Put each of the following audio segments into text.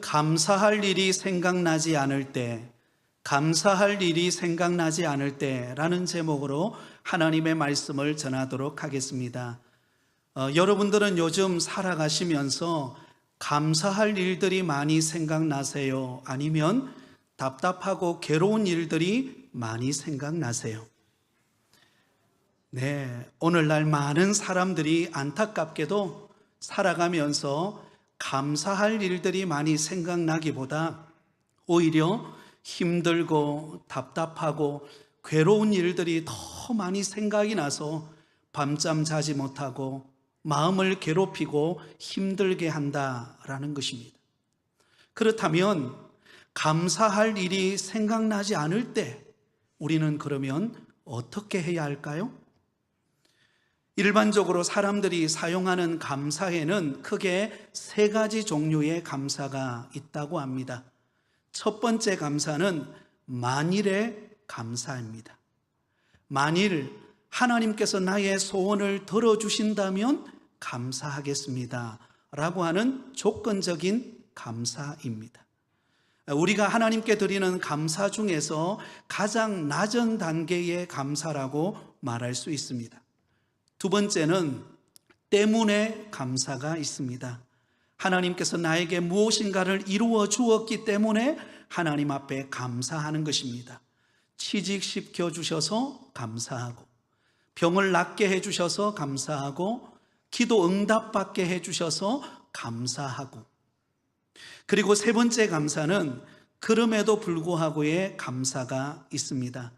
감사할 일이 생각나지 않을 때, 감사할 일이 생각나지 않을 때라는 제목으로 하나님의 말씀을 전하도록 하겠습니다. 여러분들은 요즘 살아가시면서 감사할 일들이 많이 생각나세요? 아니면 답답하고 괴로운 일들이 많이 생각나세요? 네, 오늘날 많은 사람들이 안타깝게도 살아가면서 감사할 일들이 많이 생각나기보다 오히려 힘들고 답답하고 괴로운 일들이 더 많이 생각이 나서 밤잠 자지 못하고 마음을 괴롭히고 힘들게 한다라는 것입니다. 그렇다면 감사할 일이 생각나지 않을 때 우리는 그러면 어떻게 해야 할까요? 일반적으로 사람들이 사용하는 감사에는 크게 세 가지 종류의 감사가 있다고 합니다. 첫 번째 감사는 만일의 감사입니다. 만일 하나님께서 나의 소원을 들어주신다면 감사하겠습니다 라고 하는 조건적인 감사입니다. 우리가 하나님께 드리는 감사 중에서 가장 낮은 단계의 감사라고 말할 수 있습니다. 두 번째는 때문에 감사가 있습니다. 하나님께서 나에게 무엇인가를 이루어 주었기 때문에 하나님 앞에 감사하는 것입니다. 취직시켜 주셔서 감사하고, 병을 낫게 해 주셔서 감사하고, 기도 응답받게 해 주셔서 감사하고, 그리고 세 번째 감사는 그럼에도 불구하고의 감사가 있습니다.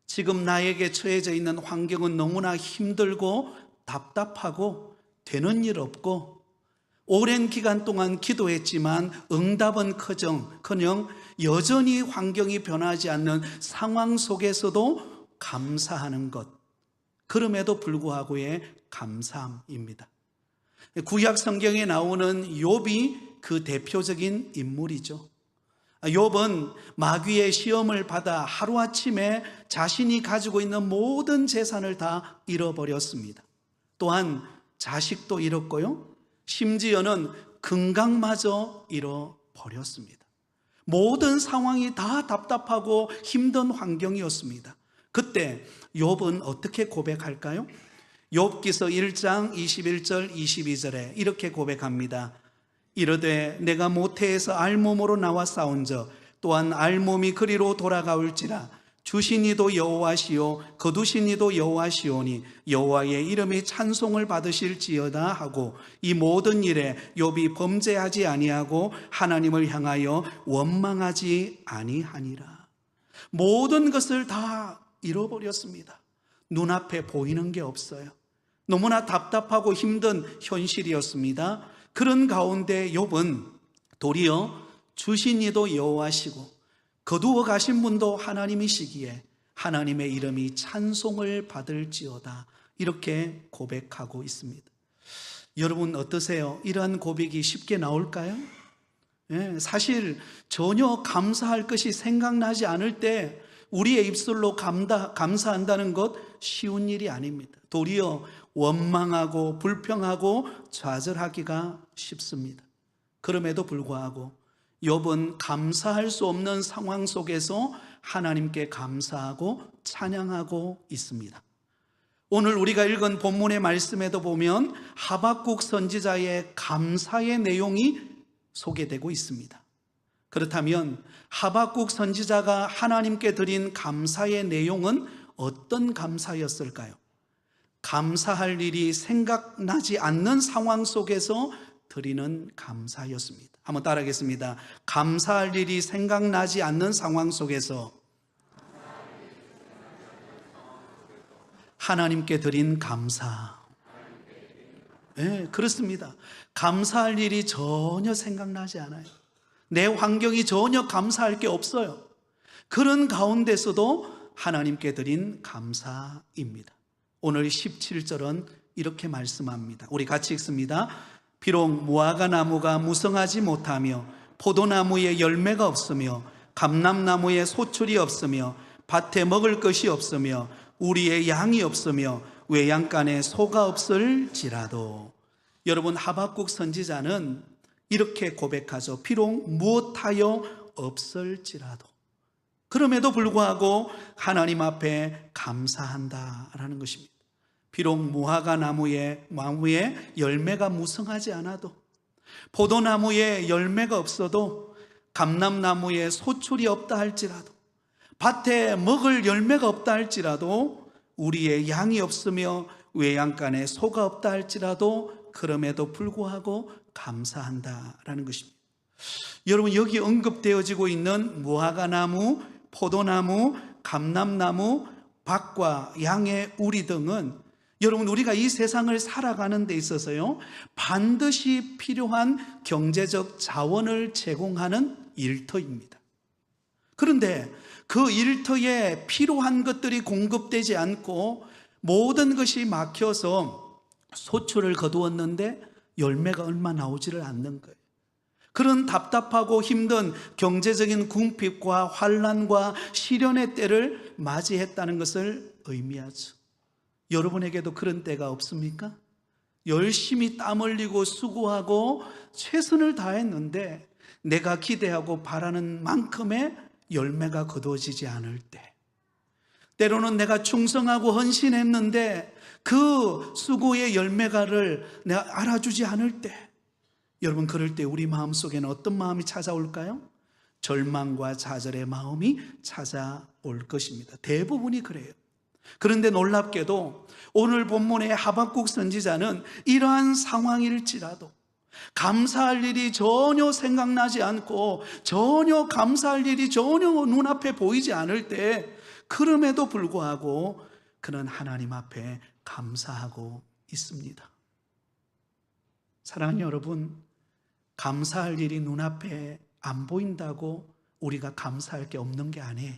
지금 나에게 처해져 있는 환경은 너무나 힘들고 답답하고 되는 일 없고 오랜 기간 동안 기도했지만 응답은 커녕 여전히 환경이 변하지 않는 상황 속에서도 감사하는 것, 그럼에도 불구하고의 감사함입니다. 구약 성경에 나오는 욥이 그 대표적인 인물이죠. 욥은 마귀의 시험을 받아 하루아침에 자신이 가지고 있는 모든 재산을 다 잃어버렸습니다. 또한 자식도 잃었고요, 심지어는 건강마저 잃어버렸습니다. 모든 상황이 다 답답하고 힘든 환경이었습니다. 그때 욥은 어떻게 고백할까요? 욥기서 1장 21절 22절에 이렇게 고백합니다. 이르되 내가 모태에서 알몸으로 나와 싸운저 또한 알몸이 그리로 돌아가올지라 주신 이도 여호와시요 거두신 이도 여호와시오니 여호와의 이름이 찬송을 받으실지어다 하고 이 모든 일에 욥이 범죄하지 아니하고 하나님을 향하여 원망하지 아니하니라. 모든 것을 다 잃어버렸습니다. 눈앞에 보이는 게 없어요. 너무나 답답하고 힘든 현실이었습니다. 그런 가운데 욥은 도리어 주신 이도 여호와시고 거두어 가신 분도 하나님이시기에 하나님의 이름이 찬송을 받을지어다 이렇게 고백하고 있습니다. 여러분 어떠세요? 이러한 고백이 쉽게 나올까요? 사실 전혀 감사할 것이 생각나지 않을 때 우리의 입술로 감사한다는 것 쉬운 일이 아닙니다. 도리어 원망하고 불평하고 좌절하기가 쉽습니다. 그럼에도 불구하고 욥은 감사할 수 없는 상황 속에서 하나님께 감사하고 찬양하고 있습니다. 오늘 우리가 읽은 본문의 말씀에도 보면 하박국 선지자의 감사의 내용이 소개되고 있습니다. 그렇다면 하박국 선지자가 하나님께 드린 감사의 내용은 어떤 감사였을까요? 감사할 일이 생각나지 않는 상황 속에서 드리는 감사였습니다. 한번 따라하겠습니다. 감사할 일이 생각나지 않는 상황 속에서 하나님께 드린 감사. 네, 그렇습니다. 감사할 일이 전혀 생각나지 않아요. 내 환경이 전혀 감사할 게 없어요. 그런 가운데서도 하나님께 드린 감사입니다. 오늘 17절은 이렇게 말씀합니다. 우리 같이 읽습니다. 비록 무화과 나무가 무성하지 못하며 포도나무에 열매가 없으며 감람나무에 소출이 없으며 밭에 먹을 것이 없으며 우리의 양이 없으며 외양간에 소가 없을지라도. 여러분, 하박국 선지자는 이렇게 고백하죠. 비록 무엇하여 없을지라도 그럼에도 불구하고 하나님 앞에 감사한다라는 것입니다. 비록 무화과 나무에 열매가 무성하지 않아도, 포도나무에 열매가 없어도, 감람나무에 소출이 없다 할지라도, 밭에 먹을 열매가 없다 할지라도, 우리의 양이 없으며 외양간에 소가 없다 할지라도 그럼에도 불구하고 감사한다라는 것입니다. 여러분, 여기 언급되어지고 있는 무화과나무, 포도나무, 감람나무, 밭과 양의 우리 등은 여러분, 우리가 이 세상을 살아가는 데 있어서요, 반드시 필요한 경제적 자원을 제공하는 일터입니다. 그런데 그 일터에 필요한 것들이 공급되지 않고 모든 것이 막혀서 소출을 거두었는데 열매가 얼마 나오지를 않는 거예요. 그런 답답하고 힘든 경제적인 궁핍과 환난과 시련의 때를 맞이했다는 것을 의미하죠. 여러분에게도 그런 때가 없습니까? 열심히 땀 흘리고 수고하고 최선을 다했는데 내가 기대하고 바라는 만큼의 열매가 거두어지지 않을 때, 때로는 내가 충성하고 헌신했는데 그 수고의 열매가를 내가 알아주지 않을 때, 여러분, 그럴 때 우리 마음속에는 어떤 마음이 찾아올까요? 절망과 좌절의 마음이 찾아올 것입니다. 대부분이 그래요. 그런데 놀랍게도 오늘 본문의 하박국 선지자는 이러한 상황일지라도 감사할 일이 전혀 생각나지 않고 전혀 감사할 일이 전혀 눈앞에 보이지 않을 때, 그럼에도 불구하고 그는 하나님 앞에 감사하고 있습니다. 사랑하는 여러분, 감사할 일이 눈앞에 안 보인다고 우리가 감사할 게 없는 게 아니에요.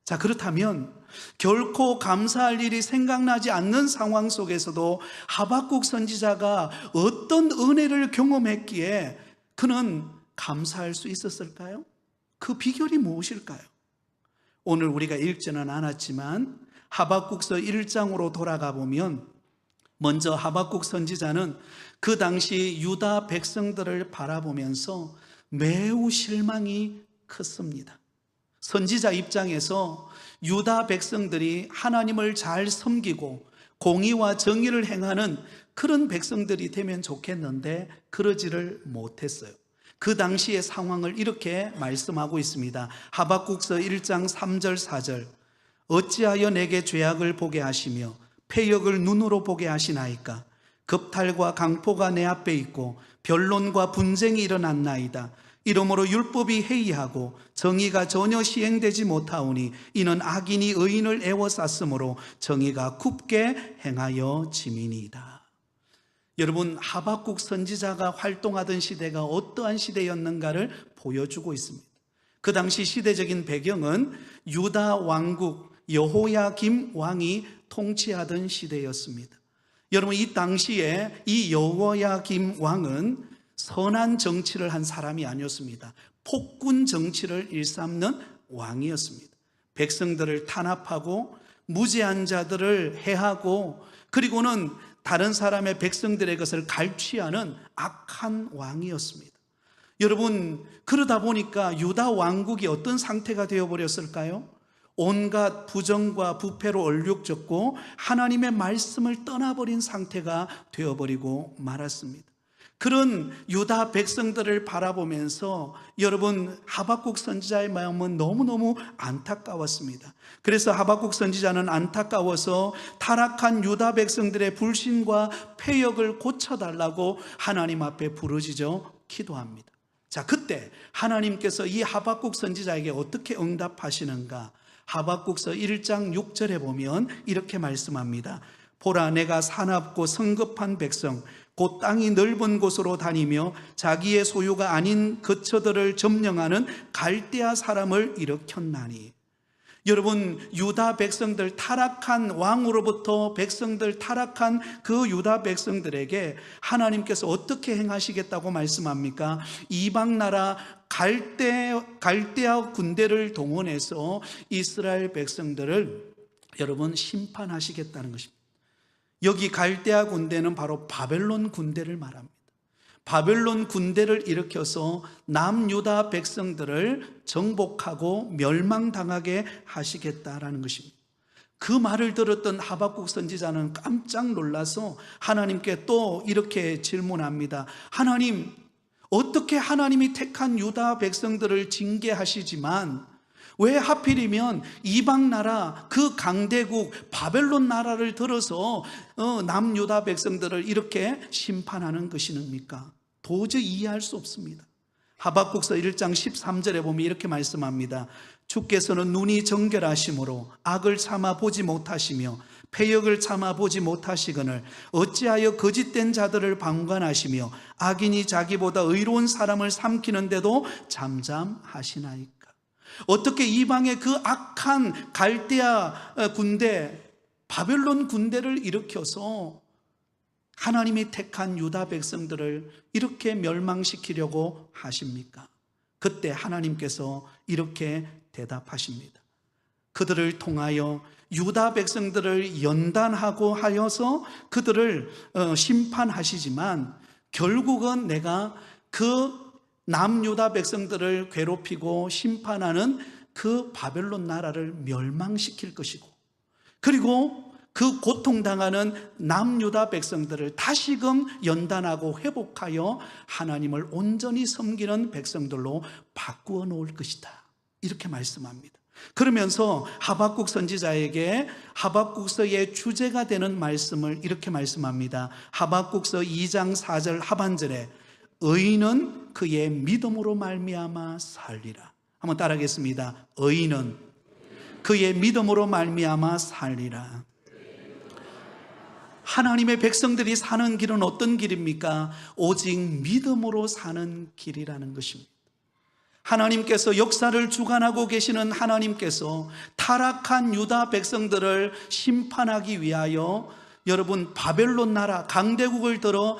자, 그렇다면 결코 감사할 일이 생각나지 않는 상황 속에서도 하박국 선지자가 어떤 은혜를 경험했기에 그는 감사할 수 있었을까요? 그 비결이 무엇일까요? 오늘 우리가 읽지는 않았지만 하박국서 1장으로 돌아가 보면 먼저 하박국 선지자는 그 당시 유다 백성들을 바라보면서 매우 실망이 컸습니다. 선지자 입장에서 유다 백성들이 하나님을 잘 섬기고 공의와 정의를 행하는 그런 백성들이 되면 좋겠는데 그러지를 못했어요. 그 당시의 상황을 이렇게 말씀하고 있습니다. 하박국서 1장 3절 4절. 어찌하여 내게 죄악을 보게 하시며 패역을 눈으로 보게 하시나이까? 겁탈과 강포가 내 앞에 있고 변론과 분쟁이 일어났나이다. 이러므로 율법이 해이하고 정의가 전혀 시행되지 못하오니 이는 악인이 의인을 애워쌌으므로 정의가 굽게 행하여 짐이니이다. 여러분, 하박국 선지자가 활동하던 시대가 어떠한 시대였는가를 보여주고 있습니다. 그 당시 시대적인 배경은 유다 왕국 여호야김 왕이 통치하던 시대였습니다. 여러분, 이 당시에 이 여호야김 왕은 선한 정치를 한 사람이 아니었습니다. 폭군 정치를 일삼는 왕이었습니다. 백성들을 탄압하고 무죄한 자들을 해하고 그리고는 다른 사람의 백성들의 것을 갈취하는 악한 왕이었습니다. 여러분, 그러다 보니까 유다 왕국이 어떤 상태가 되어버렸을까요? 온갖 부정과 부패로 얼룩졌고 하나님의 말씀을 떠나버린 상태가 되어버리고 말았습니다. 그런 유다 백성들을 바라보면서 여러분, 하박국 선지자의 마음은 너무너무 안타까웠습니다. 그래서 하박국 선지자는 안타까워서 타락한 유다 백성들의 불신과 패역을 고쳐달라고 하나님 앞에 부르짖어 기도합니다. 자, 그때 하나님께서 이 하박국 선지자에게 어떻게 응답하시는가? 하박국서 1장 6절에 보면 이렇게 말씀합니다. 보라, 내가 사납고 성급한 백성 곧 땅이 넓은 곳으로 다니며 자기의 소유가 아닌 거처들을 점령하는 갈대아 사람을 일으켰나니. 여러분, 유다 백성들, 타락한 왕으로부터 백성들 타락한 그 유다 백성들에게 하나님께서 어떻게 행하시겠다고 말씀합니까? 이방 나라 갈대아 군대를 동원해서 이스라엘 백성들을 여러분 심판하시겠다는 것입니다. 여기 갈대아 군대는 바로 바벨론 군대를 말합니다. 바벨론 군대를 일으켜서 남유다 백성들을 정복하고 멸망당하게 하시겠다라는 것입니다. 그 말을 들었던 하박국 선지자는 깜짝 놀라서 하나님께 또 이렇게 질문합니다. 하나님, 어떻게 하나님이 택한 유다 백성들을 징계하시지만 왜 하필이면 이방 나라, 그 강대국 바벨론 나라를 들어서 남유다 백성들을 이렇게 심판하는 것입니까? 도저히 이해할 수 없습니다. 하박국서 1장 13절에 보면 이렇게 말씀합니다. 주께서는 눈이 정결하심으로 악을 참아 보지 못하시며 패역을 참아 보지 못하시거늘 어찌하여 거짓된 자들을 방관하시며 악인이 자기보다 의로운 사람을 삼키는데도 잠잠하시나이까? 어떻게 이방의 그 악한 갈대아 군대, 바벨론 군대를 일으켜서 하나님이 택한 유다 백성들을 이렇게 멸망시키려고 하십니까? 그때 하나님께서 이렇게 대답하십니다. 그들을 통하여 유다 백성들을 연단하고 하여서 그들을 심판하시지만 결국은 내가 그 남유다 백성들을 괴롭히고 심판하는 그 바벨론 나라를 멸망시킬 것이고, 그리고 그 고통당하는 남유다 백성들을 다시금 연단하고 회복하여 하나님을 온전히 섬기는 백성들로 바꾸어 놓을 것이다, 이렇게 말씀합니다. 그러면서 하박국 선지자에게 하박국서의 주제가 되는 말씀을 이렇게 말씀합니다. 하박국서 2장 4절 하반절에 의인은 그의 믿음으로 말미암아 살리라. 한번 따라하겠습니다. 의인은 그의 믿음으로 말미암아 살리라. 하나님의 백성들이 사는 길은 어떤 길입니까? 오직 믿음으로 사는 길이라는 것입니다. 하나님께서 역사를 주관하고 계시는 하나님께서 타락한 유다 백성들을 심판하기 위하여 여러분 바벨론 나라 강대국을 들어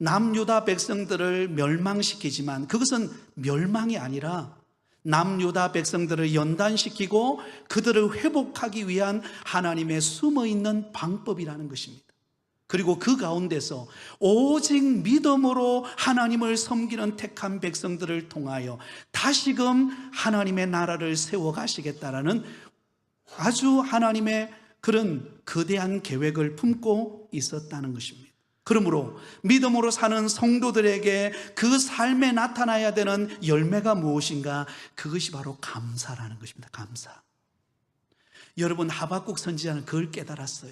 남유다 백성들을 멸망시키지만 그것은 멸망이 아니라 남유다 백성들을 연단시키고 그들을 회복하기 위한 하나님의 숨어있는 방법이라는 것입니다. 그리고 그 가운데서 오직 믿음으로 하나님을 섬기는 택한 백성들을 통하여 다시금 하나님의 나라를 세워가시겠다라는 아주 하나님의 그런 거대한 계획을 품고 있었다는 것입니다. 그러므로 믿음으로 사는 성도들에게 그 삶에 나타나야 되는 열매가 무엇인가? 그것이 바로 감사라는 것입니다. 감사. 여러분, 하박국 선지자는 그걸 깨달았어요.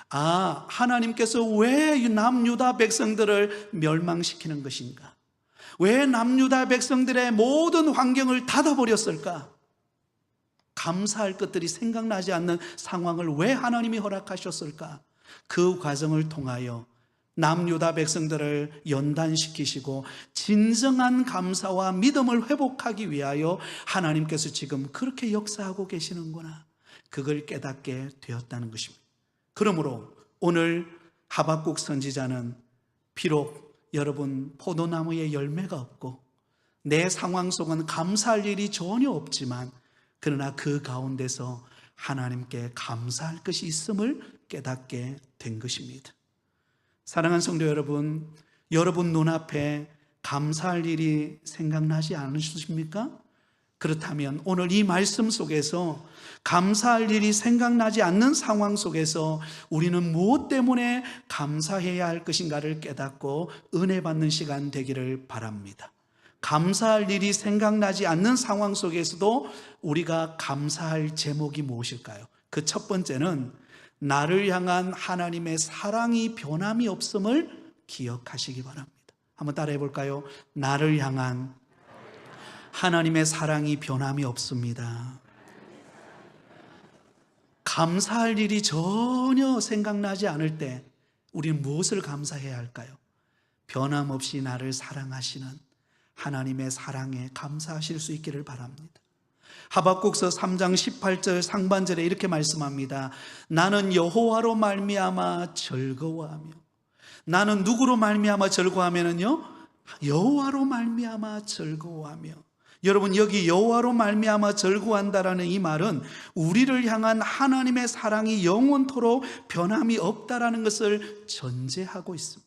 아, 하나님께서 왜 남유다 백성들을 멸망시키는 것인가? 왜 남유다 백성들의 모든 환경을 닫아버렸을까? 감사할 것들이 생각나지 않는 상황을 왜 하나님이 허락하셨을까? 그 과정을 통하여 남유다 백성들을 연단시키시고 진정한 감사와 믿음을 회복하기 위하여 하나님께서 지금 그렇게 역사하고 계시는구나, 그걸 깨닫게 되었다는 것입니다. 그러므로 오늘 하박국 선지자는 비록 여러분 포도나무에 열매가 없고 내 상황 속은 감사할 일이 전혀 없지만 그러나 그 가운데서 하나님께 감사할 것이 있음을 깨닫게 된 것입니다. 사랑하는 성도 여러분, 여러분 눈앞에 감사할 일이 생각나지 않으십니까? 그렇다면 오늘 이 말씀 속에서 감사할 일이 생각나지 않는 상황 속에서 우리는 무엇 때문에 감사해야 할 것인가를 깨닫고 은혜 받는 시간 되기를 바랍니다. 감사할 일이 생각나지 않는 상황 속에서도 우리가 감사할 제목이 무엇일까요? 그 첫 번째는 나를 향한 하나님의 사랑이 변함이 없음을 기억하시기 바랍니다. 한번 따라해 볼까요? 나를 향한 하나님의 사랑이 변함이 없습니다. 감사할 일이 전혀 생각나지 않을 때 우리는 무엇을 감사해야 할까요? 변함없이 나를 사랑하시는 하나님의 사랑에 감사하실 수 있기를 바랍니다. 하박국서 3장 18절 상반절에 이렇게 말씀합니다. 나는 여호와로 말미암아 즐거워하며. 나는 누구로 말미암아 즐거워하면요? 여호와로 말미암아 즐거워하며. 여러분, 여기 여호와로 말미암아 즐거워한다라는 이 말은 우리를 향한 하나님의 사랑이 영원토록 변함이 없다라는 것을 전제하고 있습니다.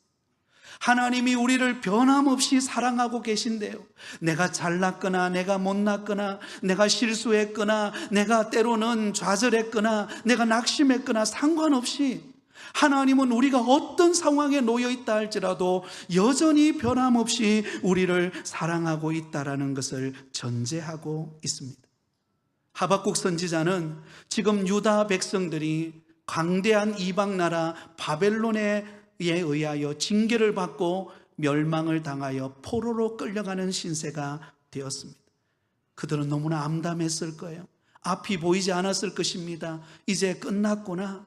하나님이 우리를 변함없이 사랑하고 계신데요. 내가 잘났거나 내가 못났거나 내가 실수했거나 내가 때로는 좌절했거나 내가 낙심했거나 상관없이 하나님은 우리가 어떤 상황에 놓여 있다 할지라도 여전히 변함없이 우리를 사랑하고 있다는 것을 전제하고 있습니다. 하박국 선지자는 지금 유다 백성들이 광대한 이방 나라 바벨론에 의하여 징계를 받고 멸망을 당하여 포로로 끌려가는 신세가 되었습니다. 그들은 너무나 암담했을 거예요. 앞이 보이지 않았을 것입니다. 이제 끝났구나.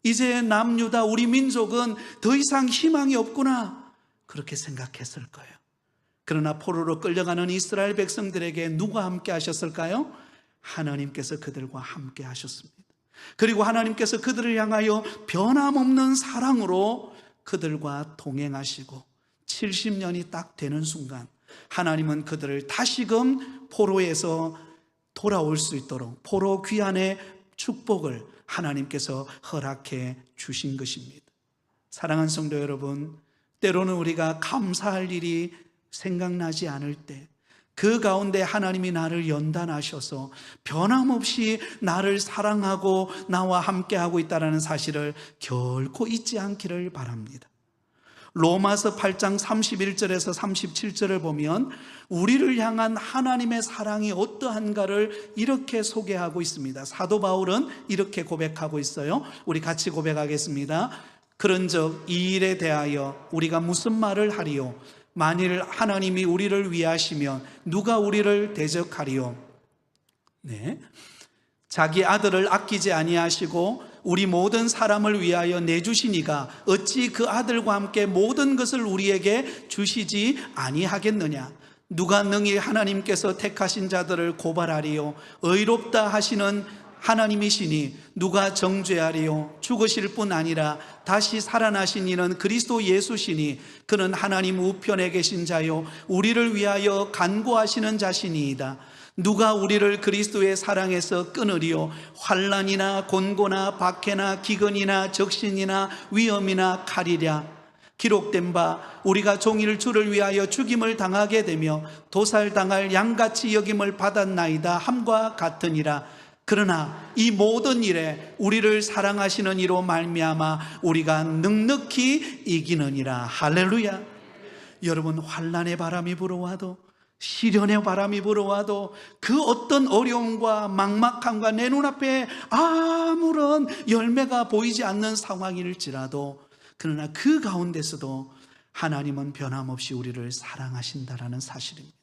이제 남유다 우리 민족은 더 이상 희망이 없구나. 그렇게 생각했을 거예요. 그러나 포로로 끌려가는 이스라엘 백성들에게 누가 함께 하셨을까요? 하나님께서 그들과 함께 하셨습니다. 그리고 하나님께서 그들을 향하여 변함없는 사랑으로 그들과 동행하시고 70년이 딱 되는 순간 하나님은 그들을 다시금 포로에서 돌아올 수 있도록 포로 귀환의 축복을 하나님께서 허락해 주신 것입니다. 사랑하는 성도 여러분, 때로는 우리가 감사할 일이 생각나지 않을 때 그 가운데 하나님이 나를 연단하셔서 변함없이 나를 사랑하고 나와 함께하고 있다는 사실을 결코 잊지 않기를 바랍니다. 로마서 8장 31절에서 37절을 보면 우리를 향한 하나님의 사랑이 어떠한가를 이렇게 소개하고 있습니다. 사도 바울은 이렇게 고백하고 있어요. 우리 같이 고백하겠습니다. 그런즉 이 일에 대하여 우리가 무슨 말을 하리요? 만일 하나님이 우리를 위하시면 누가 우리를 대적하리요? 네. 자기 아들을 아끼지 아니하시고 우리 모든 사람을 위하여 내주시니가 어찌 그 아들과 함께 모든 것을 우리에게 주시지 아니하겠느냐? 누가 능히 하나님께서 택하신 자들을 고발하리요? 의롭다 하시는 하나님이시니 누가 정죄하리요? 죽으실 뿐 아니라 다시 살아나신 이는 그리스도 예수시니 그는 하나님 우편에 계신 자요 우리를 위하여 간구하시는 자시니이다. 누가 우리를 그리스도의 사랑에서 끊으리요? 환난이나 곤고나 박해나 기근이나 적신이나 위험이나 칼이랴. 기록된 바 우리가 종일 주를 위하여 죽임을 당하게 되며 도살당할 양같이 여김을 받았나이다 함과 같으니라. 그러나 이 모든 일에 우리를 사랑하시는 이로 말미암아 우리가 넉넉히 이기느니라. 할렐루야. 여러분, 환난의 바람이 불어와도 시련의 바람이 불어와도 그 어떤 어려움과 막막함과 내 눈앞에 아무런 열매가 보이지 않는 상황일지라도 그러나 그 가운데서도 하나님은 변함없이 우리를 사랑하신다라는 사실입니다.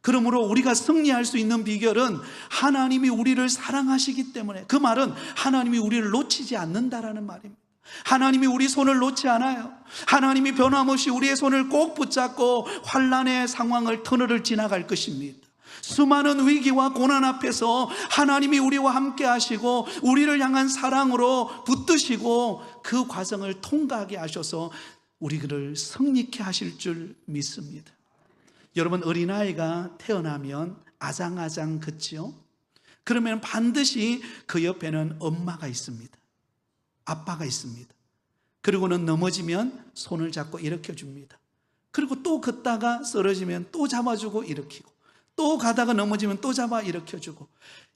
그러므로 우리가 승리할 수 있는 비결은 하나님이 우리를 사랑하시기 때문에, 그 말은 하나님이 우리를 놓치지 않는다라는 말입니다. 하나님이 우리 손을 놓지 않아요. 하나님이 변함없이 우리의 손을 꼭 붙잡고 환난의 상황을 터널을 지나갈 것입니다. 수많은 위기와 고난 앞에서 하나님이 우리와 함께 하시고 우리를 향한 사랑으로 붙드시고 그 과정을 통과하게 하셔서 우리를 승리케 하실 줄 믿습니다. 여러분, 어린아이가 태어나면 아장아장 긋지요? 그러면 반드시 그 옆에는 엄마가 있습니다. 아빠가 있습니다. 그리고는 넘어지면 손을 잡고 일으켜줍니다. 그리고 또 걷다가 쓰러지면 또 잡아주고 일으키고, 또 가다가 넘어지면 또 잡아 일으켜주고,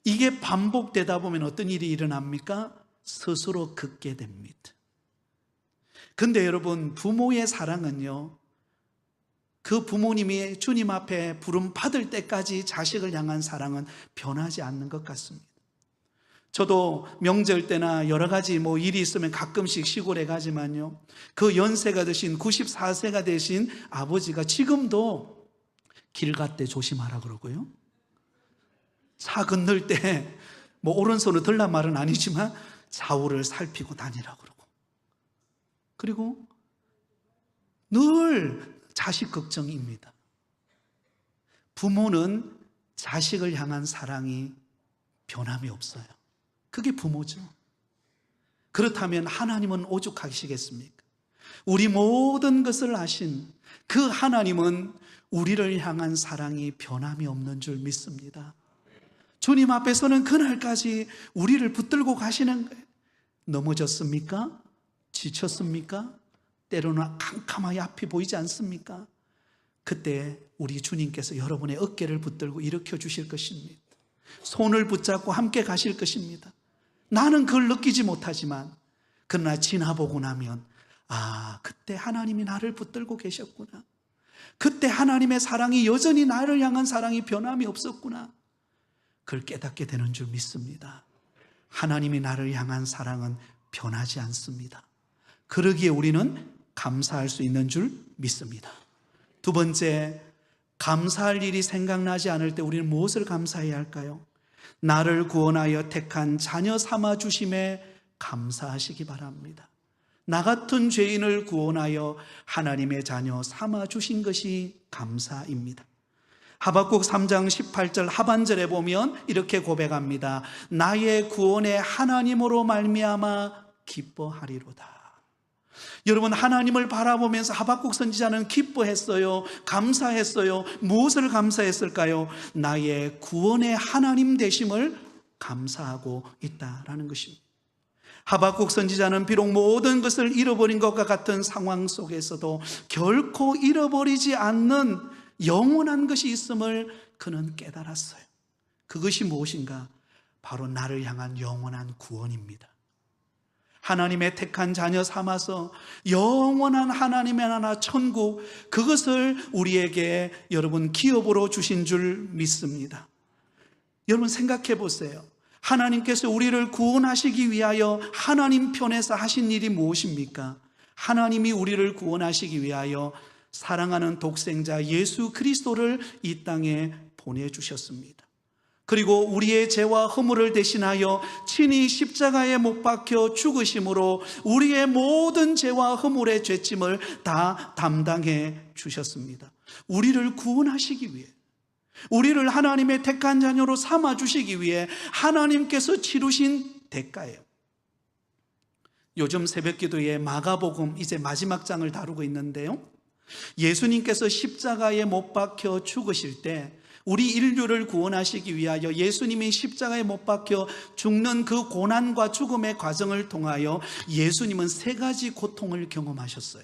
이게 반복되다 보면 어떤 일이 일어납니까? 스스로 걷게 됩니다. 근데 여러분, 부모의 사랑은요, 그 부모님이 주님 앞에 부름 받을 때까지 자식을 향한 사랑은 변하지 않는 것 같습니다. 저도 명절 때나 여러 가지 일이 있으면 가끔씩 시골에 가지만요, 그 연세가 드신 94세가 되신 아버지가 지금도 길 갈 때 조심하라 그러고요, 차 건널 때 오른손으로 들란 말은 아니지만 좌우를 살피고 다니라 그러고, 그리고 늘 자식 걱정입니다. 부모는 자식을 향한 사랑이 변함이 없어요. 그게 부모죠. 그렇다면 하나님은 오죽하시겠습니까? 우리 모든 것을 아신 그 하나님은 우리를 향한 사랑이 변함이 없는 줄 믿습니다. 주님 앞에서는 그날까지 우리를 붙들고 가시는 거예요. 넘어졌습니까? 지쳤습니까? 때로는 캄캄하게 앞이 보이지 않습니까? 그때 우리 주님께서 여러분의 어깨를 붙들고 일으켜 주실 것입니다. 손을 붙잡고 함께 가실 것입니다. 나는 그걸 느끼지 못하지만 그러나 지나보고 나면 그때 하나님이 나를 붙들고 계셨구나. 그때 하나님의 사랑이 여전히 나를 향한 사랑이 변함이 없었구나. 그걸 깨닫게 되는 줄 믿습니다. 하나님이 나를 향한 사랑은 변하지 않습니다. 그러기에 우리는 감사할 수 있는 줄 믿습니다. 두 번째, 감사할 일이 생각나지 않을 때 우리는 무엇을 감사해야 할까요? 나를 구원하여 택한 자녀 삼아 주심에 감사하시기 바랍니다. 나 같은 죄인을 구원하여 하나님의 자녀 삼아 주신 것이 감사입니다. 하박국 3장 18절 하반절에 보면 이렇게 고백합니다. 나의 구원의 하나님으로 말미암아 기뻐하리로다. 여러분, 하나님을 바라보면서 하박국 선지자는 기뻐했어요. 감사했어요. 무엇을 감사했을까요? 나의 구원의 하나님 되심을 감사하고 있다라는 것입니다. 하박국 선지자는 비록 모든 것을 잃어버린 것과 같은 상황 속에서도 결코 잃어버리지 않는 영원한 것이 있음을 그는 깨달았어요. 그것이 무엇인가? 바로 나를 향한 영원한 구원입니다. 하나님의 택한 자녀 삼아서 영원한 하나님의 나라 천국, 그것을 우리에게 여러분 기업으로 주신 줄 믿습니다. 여러분 생각해 보세요. 하나님께서 우리를 구원하시기 위하여 하나님 편에서 하신 일이 무엇입니까? 하나님이 우리를 구원하시기 위하여 사랑하는 독생자 예수 그리스도를 이 땅에 보내주셨습니다. 그리고 우리의 죄와 허물을 대신하여 친히 십자가에 못 박혀 죽으심으로 우리의 모든 죄와 허물의 죄짐을 다 담당해 주셨습니다. 우리를 구원하시기 위해, 우리를 하나님의 택한 자녀로 삼아주시기 위해 하나님께서 치르신 대가예요. 요즘 새벽기도에 마가복음 이제 마지막 장을 다루고 있는데요, 예수님께서 십자가에 못 박혀 죽으실 때 우리 인류를 구원하시기 위하여 예수님이 십자가에 못 박혀 죽는 그 고난과 죽음의 과정을 통하여 예수님은 세 가지 고통을 경험하셨어요.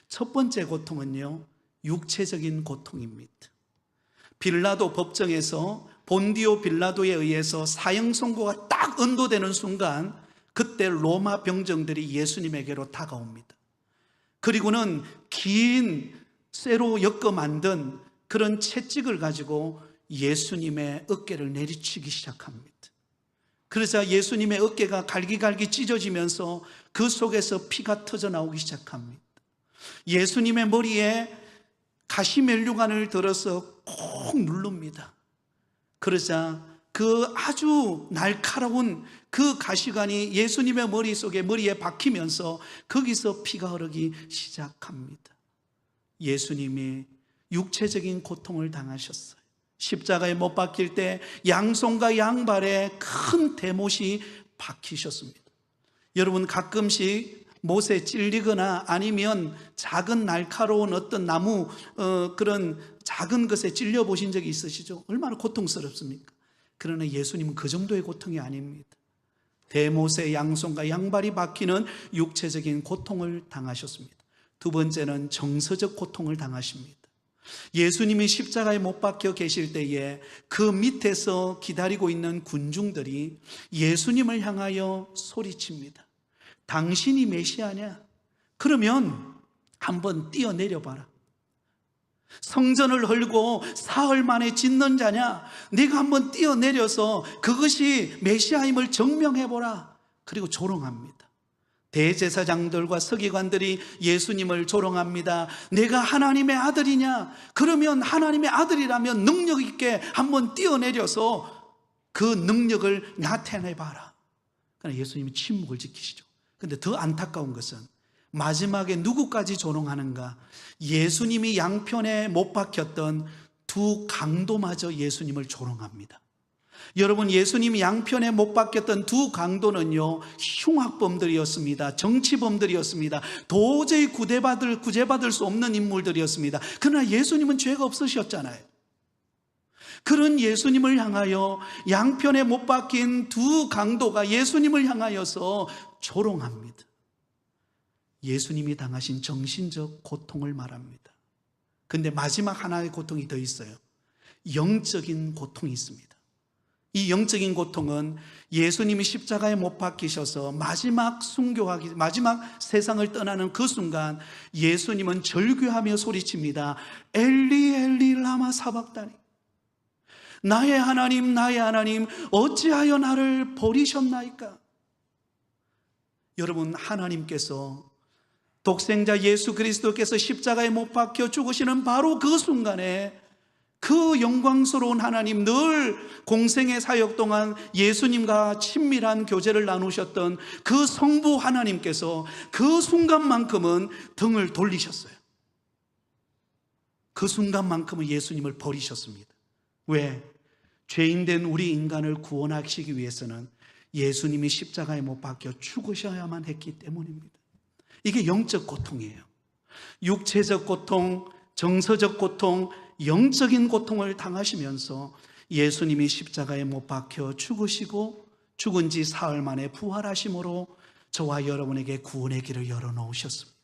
첫 번째 고통은요, 육체적인 고통입니다. 빌라도 법정에서 본디오 빌라도에 의해서 사형 선고가 딱 언도되는 순간, 그때 로마 병정들이 예수님에게로 다가옵니다. 그리고는 긴 쇠로 엮어 만든 그런 채찍을 가지고 예수님의 어깨를 내리치기 시작합니다. 그러자 예수님의 어깨가 갈기갈기 찢어지면서 그 속에서 피가 터져 나오기 시작합니다. 예수님의 머리에 가시면류관을 들어서 콕 누릅니다. 그러자 그 아주 날카로운 그 가시관이 예수님의 머리에 박히면서 거기서 피가 흐르기 시작합니다. 예수님이 육체적인 고통을 당하셨어요. 십자가에 못 박힐 때 양손과 양발에 큰 대못이 박히셨습니다. 여러분 가끔씩 못에 찔리거나 아니면 작은 날카로운 어떤 나무 그런 작은 것에 찔려 보신 적이 있으시죠? 얼마나 고통스럽습니까? 그러나 예수님은 그 정도의 고통이 아닙니다. 대못에 양손과 양발이 박히는 육체적인 고통을 당하셨습니다. 두 번째는 정서적 고통을 당하십니다. 예수님이 십자가에 못 박혀 계실 때에 그 밑에서 기다리고 있는 군중들이 예수님을 향하여 소리칩니다. 당신이 메시아냐? 그러면 한번 뛰어내려봐라. 성전을 헐고 사흘 만에 짓는 자냐? 네가 한번 뛰어내려서 그것이 메시아임을 증명해보라. 그리고 조롱합니다. 대제사장들과 서기관들이 예수님을 조롱합니다. 내가 하나님의 아들이냐? 그러면 하나님의 아들이라면 능력 있게 한번 뛰어내려서 그 능력을 나타내봐라. 그러나 예수님이 침묵을 지키시죠. 그런데 더 안타까운 것은 마지막에 누구까지 조롱하는가? 예수님이 양편에 못 박혔던 두 강도마저 예수님을 조롱합니다. 여러분, 예수님이 양편에 못 박혔던 두 강도는요, 흉악범들이었습니다. 정치범들이었습니다. 도저히 구제받을 수 없는 인물들이었습니다. 그러나 예수님은 죄가 없으셨잖아요. 그런 예수님을 향하여 양편에 못 박힌 두 강도가 예수님을 향하여서 조롱합니다. 예수님이 당하신 정신적 고통을 말합니다. 근데 마지막 하나의 고통이 더 있어요. 영적인 고통이 있습니다. 이 영적인 고통은 예수님이 십자가에 못 박히셔서 마지막 순교하기, 마지막 세상을 떠나는 그 순간 예수님은 절규하며 소리칩니다. 엘리 엘리 라마 사박다니, 나의 하나님 나의 하나님 어찌하여 나를 버리셨나이까. 여러분, 하나님께서 독생자 예수 그리스도께서 십자가에 못 박혀 죽으시는 바로 그 순간에 그 영광스러운 하나님, 늘 공생의 사역 동안 예수님과 친밀한 교제를 나누셨던 그 성부 하나님께서 그 순간만큼은 등을 돌리셨어요. 그 순간만큼은 예수님을 버리셨습니다. 왜? 죄인된 우리 인간을 구원하시기 위해서는 예수님이 십자가에 못 박혀 죽으셔야만 했기 때문입니다. 이게 영적 고통이에요. 육체적 고통, 정서적 고통, 영적인 고통을 당하시면서 예수님이 십자가에 못 박혀 죽으시고 죽은 지 사흘 만에 부활하심으로 저와 여러분에게 구원의 길을 열어놓으셨습니다.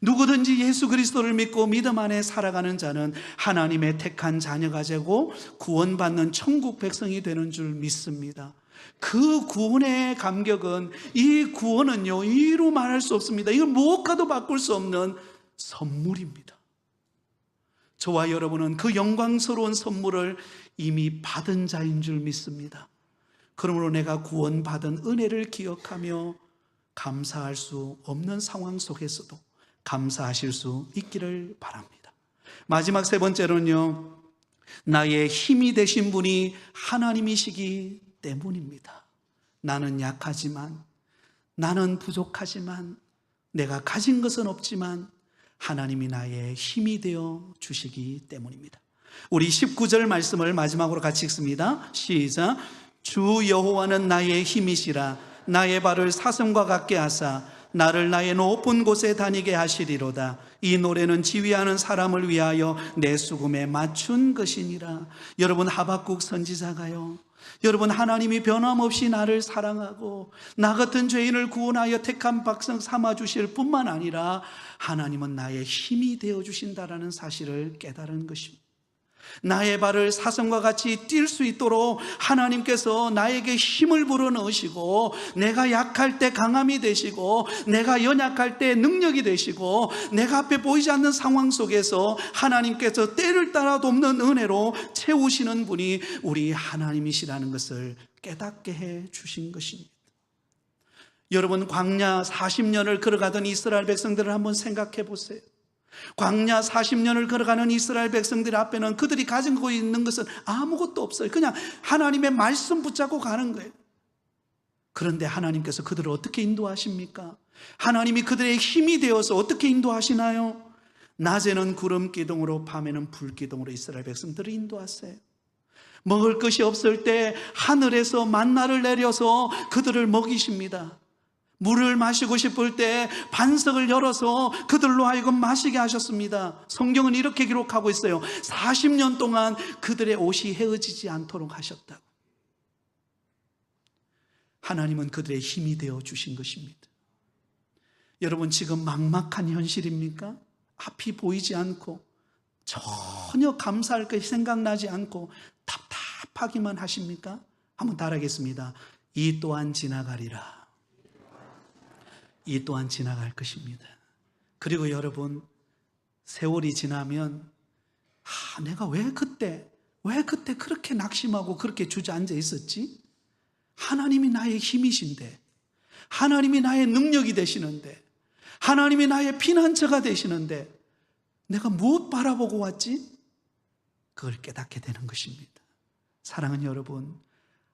누구든지 예수 그리스도를 믿고 믿음 안에 살아가는 자는 하나님의 택한 자녀가 되고 구원받는 천국 백성이 되는 줄 믿습니다. 그 구원의 감격은, 이 구원은요, 이루 말할 수 없습니다. 이건 무엇과도 바꿀 수 없는 선물입니다. 저와 여러분은 그 영광스러운 선물을 이미 받은 자인 줄 믿습니다. 그러므로 내가 구원받은 은혜를 기억하며 감사할 수 없는 상황 속에서도 감사하실 수 있기를 바랍니다. 마지막 세 번째로는요, 나의 힘이 되신 분이 하나님이시기 때문입니다. 나는 약하지만, 나는 부족하지만, 내가 가진 것은 없지만 하나님이 나의 힘이 되어 주시기 때문입니다. 우리 19절 말씀을 마지막으로 같이 읽습니다. 시작. 주 여호와는 나의 힘이시라. 나의 발을 사슴과 같게 하사 나를 나의 높은 곳에 다니게 하시리로다. 이 노래는 지휘하는 사람을 위하여 내 수금에 맞춘 것이니라. 여러분, 하박국 선지자가요, 여러분, 하나님이 변함없이 나를 사랑하고 나 같은 죄인을 구원하여 택한 백성 삼아주실 뿐만 아니라 하나님은 나의 힘이 되어주신다라는 사실을 깨달은 것입니다. 나의 발을 사슴과 같이 뛸 수 있도록 하나님께서 나에게 힘을 불어넣으시고, 내가 약할 때 강함이 되시고, 내가 연약할 때 능력이 되시고, 내가 앞에 보이지 않는 상황 속에서 하나님께서 때를 따라 돕는 은혜로 채우시는 분이 우리 하나님이시라는 것을 깨닫게 해 주신 것입니다. 여러분, 광야 40년을 걸어가던 이스라엘 백성들을 한번 생각해 보세요. 광야 40년을 걸어가는 이스라엘 백성들 앞에는 그들이 가지고 있는 것은 아무것도 없어요. 그냥 하나님의 말씀 붙잡고 가는 거예요. 그런데 하나님께서 그들을 어떻게 인도하십니까? 하나님이 그들의 힘이 되어서 어떻게 인도하시나요? 낮에는 구름 기둥으로, 밤에는 불 기둥으로 이스라엘 백성들을 인도하세요. 먹을 것이 없을 때 하늘에서 만나를 내려서 그들을 먹이십니다. 물을 마시고 싶을 때 반석을 열어서 그들로 하여금 마시게 하셨습니다. 성경은 이렇게 기록하고 있어요. 40년 동안 그들의 옷이 헤어지지 않도록 하셨다고. 하나님은 그들의 힘이 되어 주신 것입니다. 여러분, 지금 막막한 현실입니까? 앞이 보이지 않고 전혀 감사할 것이 생각나지 않고 답답하기만 하십니까? 한번 따라하겠습니다. 이 또한 지나가리라. 이 또한 지나갈 것입니다. 그리고 여러분, 세월이 지나면 내가 왜 그때 그렇게 낙심하고 그렇게 주저앉아 있었지? 하나님이 나의 힘이신데, 하나님이 나의 능력이 되시는데, 하나님이 나의 피난처가 되시는데 내가 무엇 바라보고 왔지? 그걸 깨닫게 되는 것입니다. 사랑하는 여러분,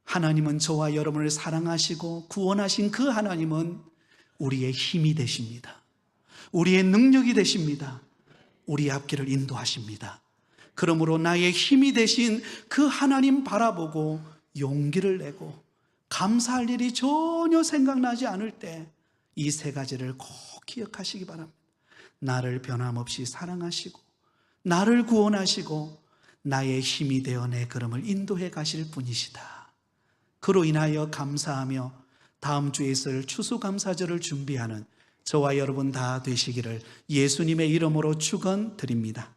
하나님은 저와 여러분을 사랑하시고 구원하신 그 하나님은 우리의 힘이 되십니다. 우리의 능력이 되십니다. 우리의 앞길을 인도하십니다. 그러므로 나의 힘이 되신 그 하나님 바라보고 용기를 내고 감사할 일이 전혀 생각나지 않을 때 이 세 가지를 꼭 기억하시기 바랍니다. 나를 변함없이 사랑하시고, 나를 구원하시고, 나의 힘이 되어 내 걸음을 인도해 가실 분이시다. 그로 인하여 감사하며 다음 주에 있을 추수감사절을 준비하는 저와 여러분 다 되시기를 예수님의 이름으로 축원드립니다.